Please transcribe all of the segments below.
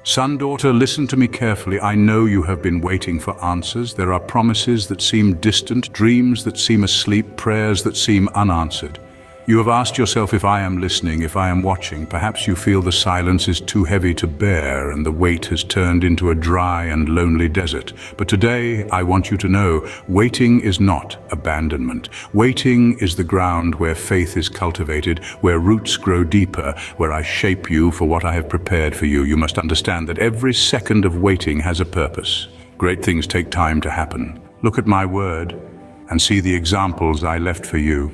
Son, daughter, listen to me carefully. I know you have been waiting for answers. There are promises that seem distant, dreams that seem asleep, prayers that seem unanswered. You have asked yourself if I am listening, if I am watching. Perhaps you feel the silence is too heavy to bear and the weight has turned into a dry and lonely desert. But today, I want you to know, waiting is not abandonment. Waiting is the ground where faith is cultivated, where roots grow deeper, where I shape you for what I have prepared for you. You must understand that every second of waiting has a purpose. Great things take time to happen. Look at my word and see the examples I left for you.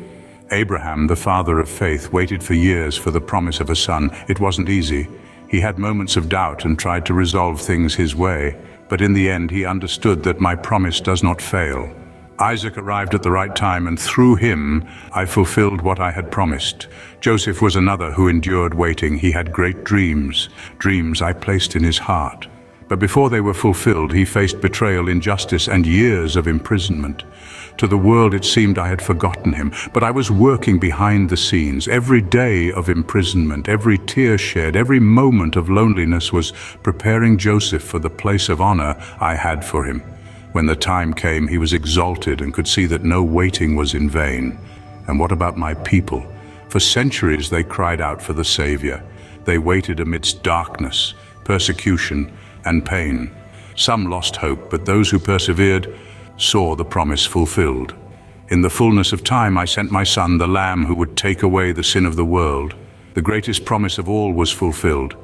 Abraham, the father of faith, waited for years for the promise of a son. It wasn't easy. He had moments of doubt and tried to resolve things his way. But in the end, he understood that my promise does not fail. Isaac arrived at the right time, and through him, I fulfilled what I had promised. Joseph was another who endured waiting. He had great dreams I placed in his heart. But before they were fulfilled, he faced betrayal, injustice, and years of imprisonment. To the world, it seemed I had forgotten him, but I was working behind the scenes. Every day of imprisonment, every tear shed, every moment of loneliness was preparing Joseph for the place of honor I had for him. When the time came, he was exalted and could see that no waiting was in vain. And what about my people? For centuries, they cried out for the Savior. They waited amidst darkness, persecution, and pain. Some lost hope, but those who persevered saw the promise fulfilled. In the fullness of time, I sent my son, the Lamb who would take away the sin of the world. The greatest promise of all was fulfilled,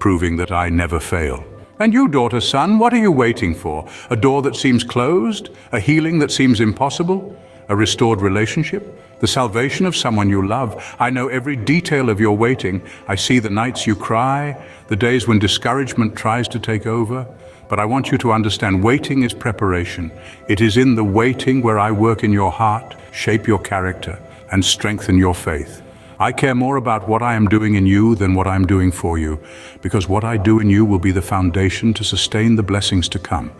proving that I never fail. And you, daughter, son, what are you waiting for? A door that seems closed? A healing that seems impossible? A restored relationship? The salvation of someone you love? I know every detail of your waiting. I see the nights you cry, the days when discouragement tries to take over. But I want you to understand, waiting is preparation. It is in the waiting where I work in your heart, shape your character, and strengthen your faith. I care more about what I am doing in you than what I am doing for you, because what I do in you will be the foundation to sustain the blessings to come.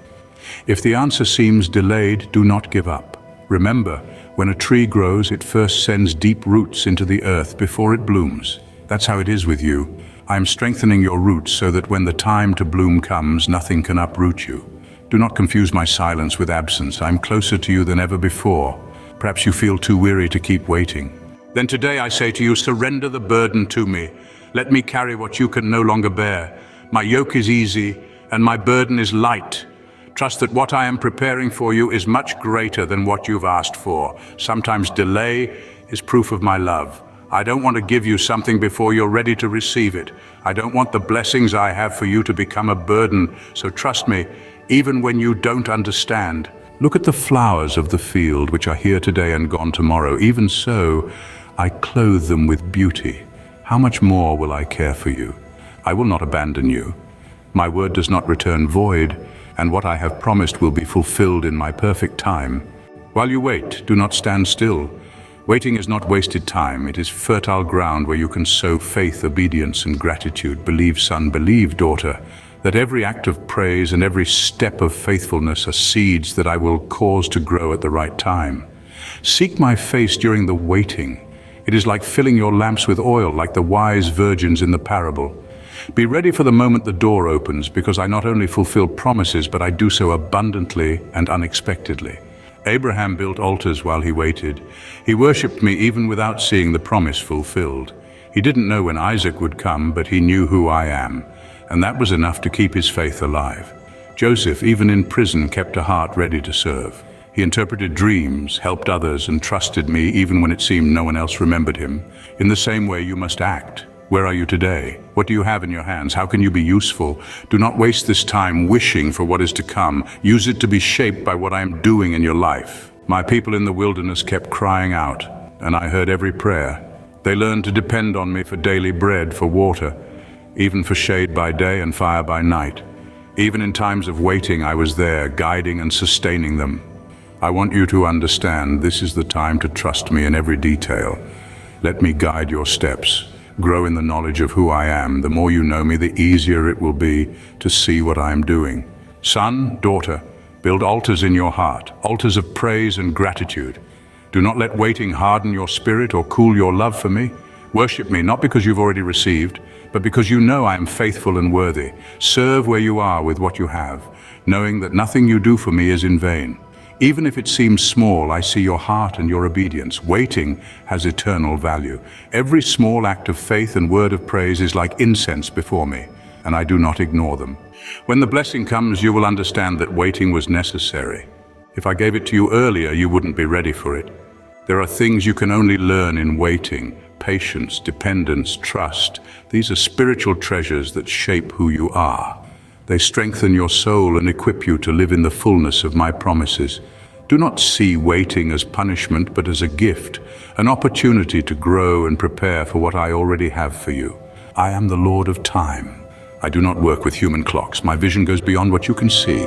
If the answer seems delayed, do not give up. Remember, when a tree grows, it first sends deep roots into the earth before it blooms. That's how it is with you. I am strengthening your roots so that when the time to bloom comes, nothing can uproot you. Do not confuse my silence with absence. I am closer to you than ever before. Perhaps you feel too weary to keep waiting. Then today I say to you, surrender the burden to me. Let me carry what you can no longer bear. My yoke is easy and my burden is light. Trust that what I am preparing for you is much greater than what you've asked for. Sometimes delay is proof of my love. I don't want to give you something before you're ready to receive it. I don't want the blessings I have for you to become a burden. So trust me, even when you don't understand. Look at the flowers of the field, which are here today and gone tomorrow. Even so, I clothe them with beauty. How much more will I care for you? I will not abandon you. My word does not return void, and what I have promised will be fulfilled in my perfect time. While you wait, do not stand still. Waiting is not wasted time. It is fertile ground where you can sow faith, obedience, and gratitude. Believe, son, believe, daughter, that every act of praise and every step of faithfulness are seeds that I will cause to grow at the right time. Seek my face during the waiting. It is like filling your lamps with oil, like the wise virgins in the parable. Be ready for the moment the door opens, because I not only fulfill promises, but I do so abundantly and unexpectedly. Abraham built altars while he waited. He worshipped me even without seeing the promise fulfilled. He didn't know when Isaac would come, but he knew who I am, and that was enough to keep his faith alive. Joseph, even in prison, kept a heart ready to serve. He interpreted dreams, helped others, and trusted me even when it seemed no one else remembered him. In the same way, you must act. Where are you today? What do you have in your hands? How can you be useful? Do not waste this time wishing for what is to come. Use it to be shaped by what I am doing in your life. My people in the wilderness kept crying out, and I heard every prayer. They learned to depend on me for daily bread, for water, even for shade by day and fire by night. Even in times of waiting, I was there, guiding and sustaining them. I want you to understand this is the time to trust me in every detail. Let me guide your steps. Grow in the knowledge of who I am. The more you know me, the easier it will be to see what I am doing. Son, daughter, build altars in your heart, altars of praise and gratitude. Do not let waiting harden your spirit or cool your love for me. Worship me not because you've already received, but because you know I am faithful and worthy. Serve where you are with what you have, knowing that nothing you do for me is in vain. Even if it seems small, I see your heart and your obedience. Waiting has eternal value. Every small act of faith and word of praise is like incense before me, and I do not ignore them. When the blessing comes, you will understand that waiting was necessary. If I gave it to you earlier, you wouldn't be ready for it. There are things you can only learn in waiting: patience, dependence, trust. These are spiritual treasures that shape who you are. They strengthen your soul and equip you to live in the fullness of my promises. Do not see waiting as punishment, but as a gift, an opportunity to grow and prepare for what I already have for you. I am the Lord of time. I do not work with human clocks. My vision goes beyond what you can see.